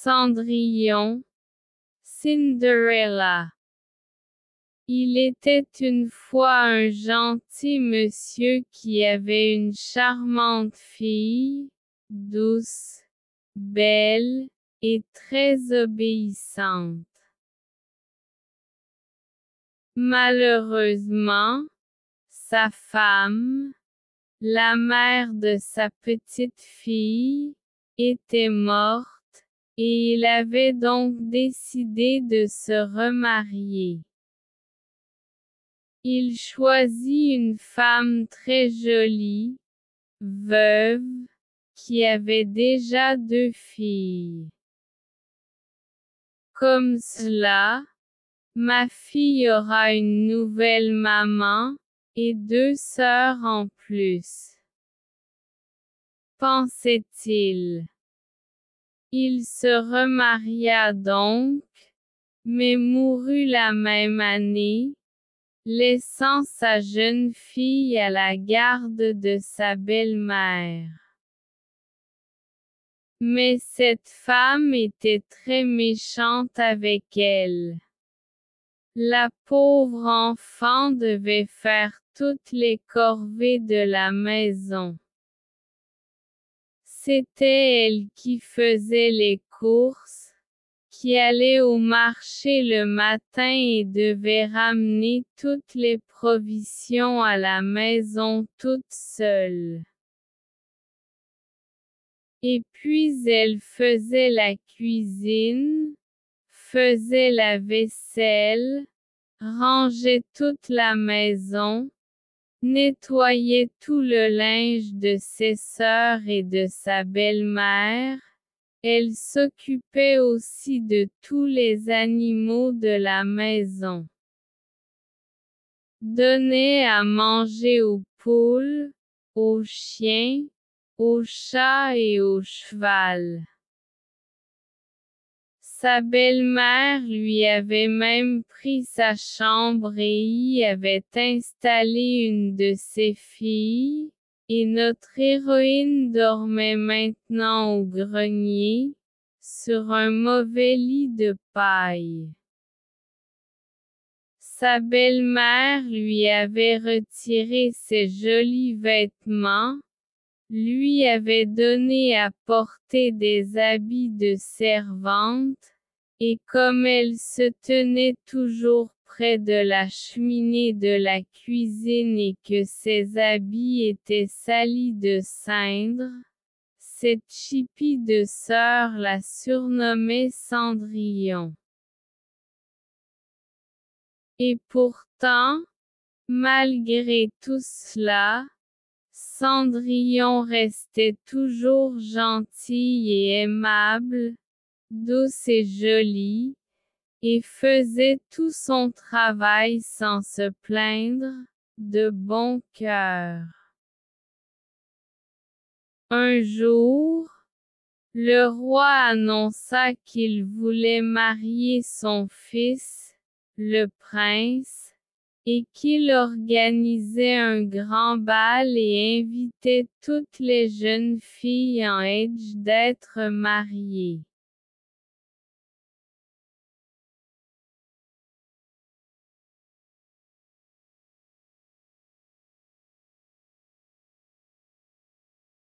Cendrillon, Cinderella. Il était une fois un gentil monsieur qui avait une charmante fille, douce, belle, et très obéissante. Malheureusement, sa femme, la mère de sa petite fille, était morte, et il avait donc décidé de se remarier. Il choisit une femme très jolie, veuve, qui avait déjà 2 filles. Comme cela, ma fille aura une nouvelle maman, et 2 sœurs en plus. Pensait-il. Il se remaria donc, mais mourut la même année, laissant sa jeune fille à la garde de sa belle-mère. Mais cette femme était très méchante avec elle. La pauvre enfant devait faire toutes les corvées de la maison. C'était elle qui faisait les courses, qui allait au marché le matin et devait ramener toutes les provisions à la maison toute seule. Et puis elle faisait la cuisine, faisait la vaisselle, rangeait toute la maison, nettoyait tout le linge de ses sœurs et de sa belle-mère. Elle s'occupait aussi de tous les animaux de la maison. Donnait à manger aux poules, aux chiens, aux chats et au cheval. Sa belle-mère lui avait même pris sa chambre et y avait installé une de ses filles, et notre héroïne dormait maintenant au grenier, sur un mauvais lit de paille. Sa belle-mère lui avait retiré ses jolis vêtements, lui avait donné à porter des habits de servante, et comme elle se tenait toujours près de la cheminée de la cuisine et que ses habits étaient salis de cendre, cette chipie de sœur la surnommait Cendrillon. Et pourtant, malgré tout cela, Cendrillon restait toujours gentille et aimable, douce et jolie, et faisait tout son travail sans se plaindre, de bon cœur. Un jour, le roi annonça qu'il voulait marier son fils, le prince, et qu'il organisait un grand bal et invitait toutes les jeunes filles en âge d'être mariées.